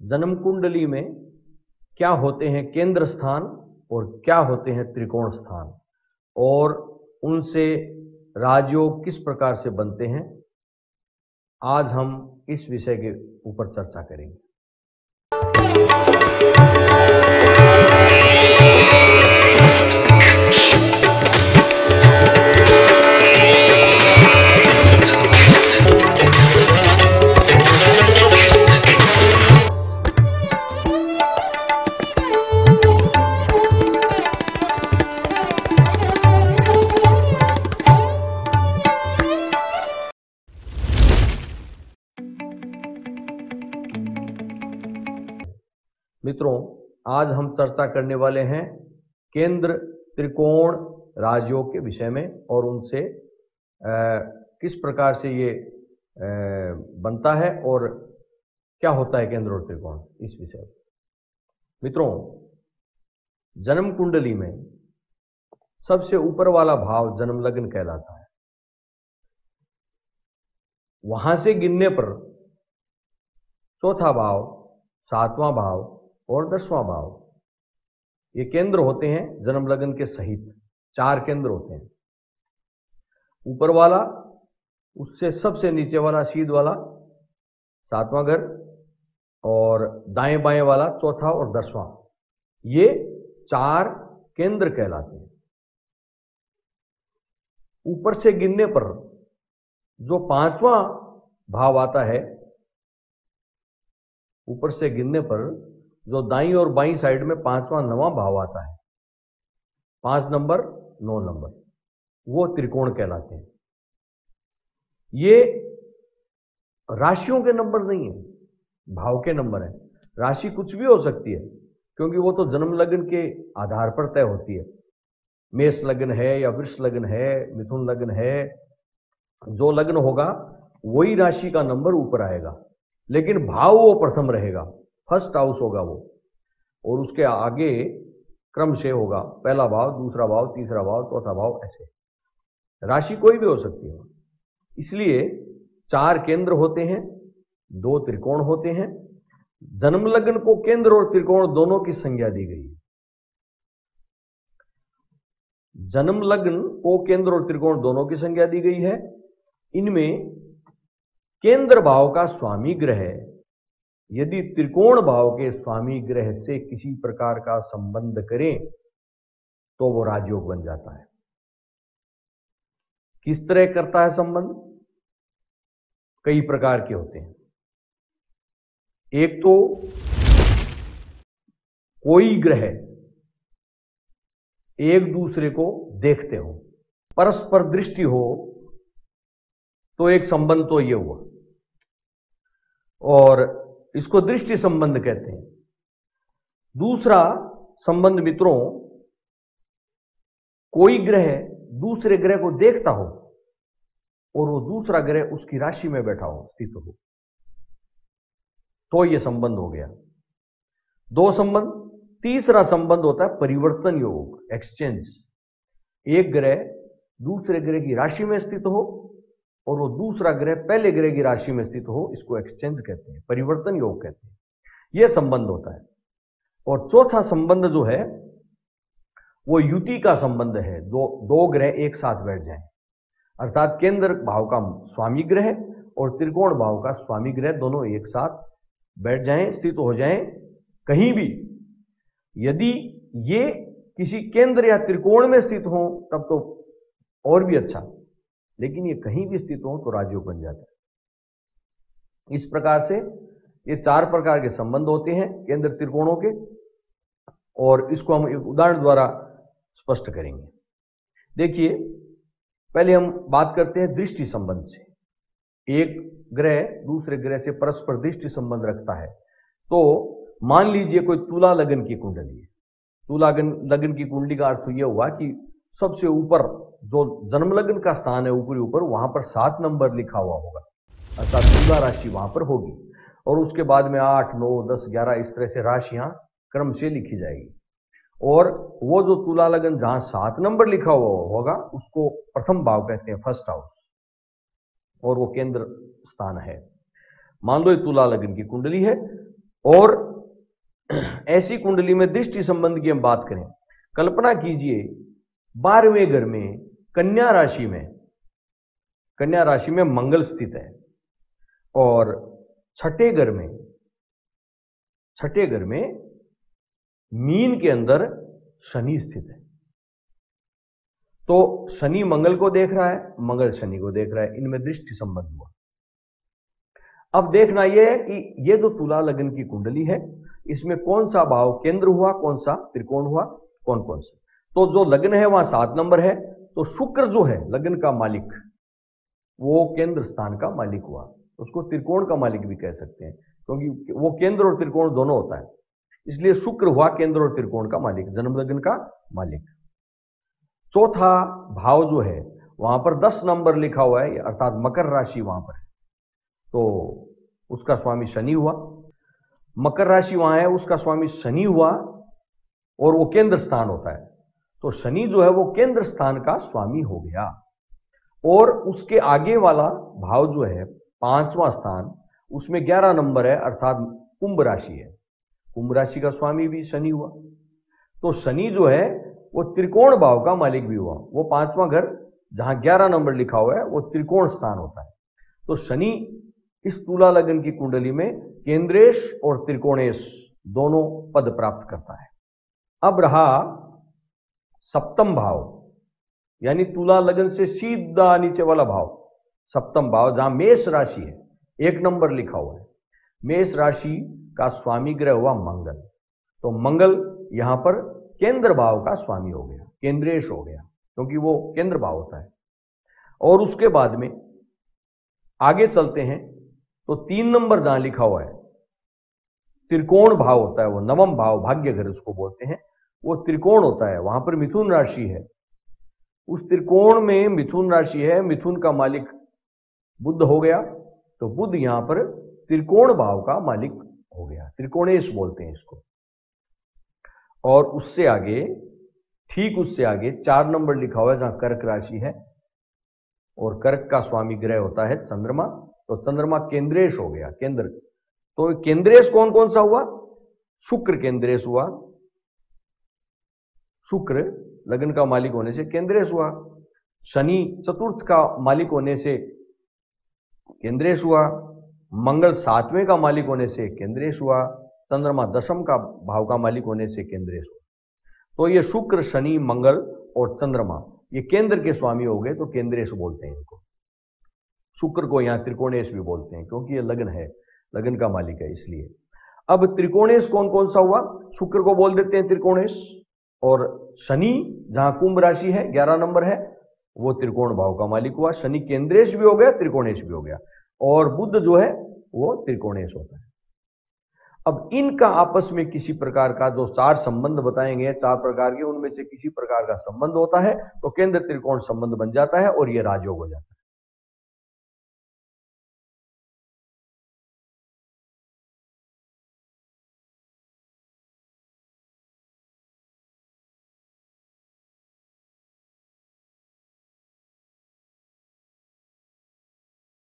जन्म कुंडली में क्या होते हैं केंद्र स्थान और क्या होते हैं त्रिकोण स्थान, और उनसे राजयोग किस प्रकार से बनते हैं, आज हम इस विषय के ऊपर चर्चा करेंगे। मित्रों, आज हम चर्चा करने वाले हैं केंद्र त्रिकोण राजयोग के विषय में और उनसे किस प्रकार से ये बनता है और क्या होता है केंद्र और त्रिकोण, इस विषय में। मित्रों, जन्म कुंडली में सबसे ऊपर वाला भाव जन्म लग्न कहलाता है। वहां से गिनने पर चौथा भाव, सातवां भाव और 10वां भाव, ये केंद्र होते हैं जन्म लग्न के सहित। 4 केंद्र होते हैं। ऊपर वाला, उससे सबसे नीचे वाला सीध वाला 7वां घर, और दाएं बाएं वाला चौथा और 10वां, ये 4 केंद्र कहलाते हैं। ऊपर से गिनने पर जो 5वां भाव आता है, ऊपर से गिनने पर जो दाईं और बाईं साइड में 5वां 9वां भाव आता है, 5 नंबर 9 नंबर, वो त्रिकोण कहलाते हैं। ये राशियों के नंबर नहीं है, भाव के नंबर है। राशि कुछ भी हो सकती है, क्योंकि वो तो जन्म लग्न के आधार पर तय होती है। मेष लग्न है या वृष लग्न है, मिथुन लग्न है, जो लग्न होगा वही राशि का नंबर ऊपर आएगा, लेकिन भाव वो प्रथम रहेगा, फर्स्ट हाउस होगा वो, और उसके आगे क्रम से होगा पहला भाव, दूसरा भाव, तीसरा भाव, चौथा भाव, ऐसे। राशि कोई भी हो सकती है। इसलिए 4 केंद्र होते हैं, 2 त्रिकोण होते हैं। जन्म लग्न को केंद्र और त्रिकोण दोनों की संज्ञा दी गई है। जन्म लग्न को केंद्र और त्रिकोण दोनों की संज्ञा दी गई है। इनमें केंद्र भाव का स्वामी ग्रह यदि त्रिकोण भाव के स्वामी ग्रह से किसी प्रकार का संबंध करें तो वो राजयोग बन जाता है। किस तरह करता है संबंध? कई प्रकार के होते हैं। एक तो कोई ग्रह एक दूसरे को देखते हो, परस्पर दृष्टि हो, तो एक संबंध तो ये हुआ, और इसको दृष्टि संबंध कहते हैं। दूसरा संबंध मित्रों, कोई ग्रह दूसरे ग्रह को देखता हो और वो दूसरा ग्रह उसकी राशि में बैठा हो, स्थित हो, तो ये संबंध हो गया। 2 संबंध। तीसरा संबंध होता है परिवर्तन योग, एक्सचेंज। एक ग्रह दूसरे ग्रह की राशि में स्थित हो और वो दूसरा ग्रह पहले ग्रह की राशि में स्थित हो, इसको एक्सचेंज कहते हैं, परिवर्तन योग कहते हैं। यह संबंध होता है। और चौथा संबंध जो है वो युति का संबंध है। दो ग्रह एक साथ बैठ जाएं, अर्थात केंद्र भाव का स्वामी ग्रह और त्रिकोण भाव का स्वामी ग्रह दोनों एक साथ बैठ जाएं, स्थित हो जाएं कहीं भी। यदि ये किसी केंद्र या त्रिकोण में स्थित हो तब तो और भी अच्छा, लेकिन ये कहीं भी स्थित हो तो राजयोग बन जाता है। इस प्रकार से ये 4 प्रकार के संबंध होते हैं केंद्र त्रिकोणों के, और इसको हम एक उदाहरण द्वारा स्पष्ट करेंगे। देखिए, पहले हम बात करते हैं दृष्टि संबंध से। एक ग्रह दूसरे ग्रह से परस्पर दृष्टि संबंध रखता है। तो मान लीजिए कोई तुला लग्न की कुंडली है। तुला लग्न की कुंडली का अर्थ यह हुआ कि सबसे ऊपर जो जन्म लग्न का स्थान है, ऊपरी ऊपर, वहां पर 7 नंबर लिखा हुआ होगा, अर्थात तुला राशि वहां पर होगी, और उसके बाद में 8, 9, 10, 11 इस तरह से राशियां क्रम से लिखी जाएगी। और वो जो तुला लग्न जहां 7 नंबर लिखा हुआ होगा उसको प्रथम भाव कहते हैं, फर्स्ट हाउस, और वो केंद्र स्थान है। मान लो ये तुला लग्न की कुंडली है और ऐसी कुंडली में दृष्टि संबंध की हम बात करें, कल्पना कीजिए 12वें घर में कन्या राशि में मंगल स्थित है और छठे घर में मीन के अंदर शनि स्थित है। तो शनि मंगल को देख रहा है, मंगल शनि को देख रहा है, इनमें दृष्टि संबंध हुआ। अब देखना यह है कि यह जो तुला लग्न की कुंडली है, इसमें कौन सा भाव केंद्र हुआ, कौन सा त्रिकोण हुआ, कौन कौन सा। तो जो लग्न है वहां 7 नंबर है, तो शुक्र जो है लग्न का मालिक, वो केंद्र स्थान का मालिक हुआ। उसको त्रिकोण का मालिक भी कह सकते हैं, क्योंकि वो केंद्र और त्रिकोण दोनों होता है, इसलिए शुक्र हुआ केंद्र और त्रिकोण का मालिक, जन्म लग्न का मालिक। चौथा भाव जो है वहां पर 10 नंबर लिखा हुआ है, अर्थात मकर राशि वहां पर है, तो उसका स्वामी शनि हुआ। मकर राशि वहां है, उसका स्वामी शनि हुआ और वो केंद्र स्थान होता है, तो शनि जो है वो केंद्र स्थान का स्वामी हो गया। और उसके आगे वाला भाव जो है 5वां स्थान, उसमें 11 नंबर है, अर्थात कुंभ राशि है, कुंभ राशि का स्वामी भी शनि हुआ। तो शनि जो है वो त्रिकोण भाव का मालिक भी हुआ। वो 5वां घर जहां 11 नंबर लिखा हुआ है वो त्रिकोण स्थान होता है। तो शनि इस तुला लग्न की कुंडली में केंद्रेश और त्रिकोणेश दोनों पद प्राप्त करता है। अब रहा सप्तम भाव, यानी तुला लग्न से सीधा नीचे वाला भाव, सप्तम भाव, जहां मेष राशि है, 1 नंबर लिखा हुआ है। मेष राशि का स्वामी ग्रह हुआ मंगल, तो मंगल यहां पर केंद्र भाव का स्वामी हो गया, केंद्रेश हो गया, क्योंकि वो केंद्र भाव होता है। और उसके बाद में आगे चलते हैं तो 3 नंबर जहां लिखा हुआ है त्रिकोण भाव होता है, वो नवम भाव, भाग्य घर उसको बोलते हैं, वो त्रिकोण होता है, वहां पर मिथुन राशि है। उस त्रिकोण में मिथुन राशि है, मिथुन का मालिक बुध हो गया, तो बुध यहां पर त्रिकोण भाव का मालिक हो गया, त्रिकोणेश बोलते हैं इसको। और उससे आगे, ठीक उससे आगे 4 नंबर लिखा हुआ है जहां कर्क राशि है, और कर्क का स्वामी ग्रह होता है चंद्रमा, तो चंद्रमा केंद्रेश हो गया, केंद्र। तो केंद्रेश कौन कौन सा हुआ? शुक्र केंद्रेश हुआ, शुक्र लग्न का मालिक होने से केंद्रेश हुआ, शनि चतुर्थ का मालिक होने से केंद्रेश हुआ, मंगल 7वें का मालिक होने से केंद्रेश हुआ, चंद्रमा 10म का भाव का मालिक होने से केंद्रेश हुआ। तो ये शुक्र, शनि, मंगल और चंद्रमा ये केंद्र के स्वामी हो गए, तो केंद्रेश बोलते हैं इनको। शुक्र को यहां त्रिकोणेश भी बोलते हैं, क्योंकि ये लग्न है, लग्न का मालिक है इसलिए। अब त्रिकोणेश कौन कौन सा हुआ? शुक्र को बोल देते हैं त्रिकोणेश, और शनि जहां कुंभ राशि है 11 नंबर है, वो त्रिकोण भाव का मालिक हुआ, शनि केंद्रेश भी हो गया, त्रिकोणेश भी हो गया, और बुध जो है वो त्रिकोणेश होता है। अब इनका आपस में किसी प्रकार का जो 4 संबंध बताएंगे, 4 प्रकार के, उनमें से किसी प्रकार का संबंध होता है तो केंद्र त्रिकोण संबंध बन जाता है और यह राजयोग हो जाता है।